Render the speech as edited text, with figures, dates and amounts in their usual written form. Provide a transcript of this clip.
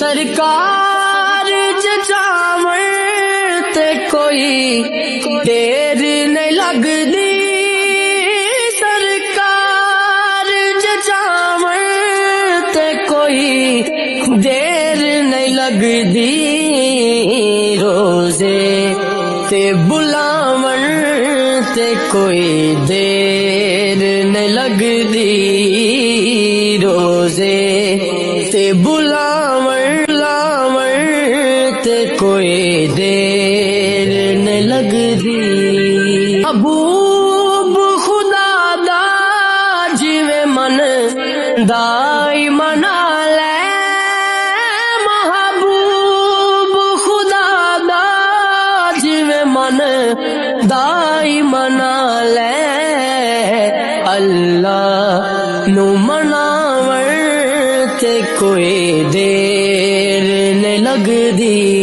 سرکار جاون تے کوئی دیر نہیں لگدی، سرکار جاون تے کوئی دیر نہیں لگدی، روزے تے بلاون تے کوئی دیر نہیں لگدی، روزے تے بلاون تے کوئی دیر نہیں لگدی۔ محبوب خدا دا جویں من دائی منا لے، محبوب خدا دا جویں من دائی منا لے، اللہ نو مناون تے کوئی دیر نہیں لگدی۔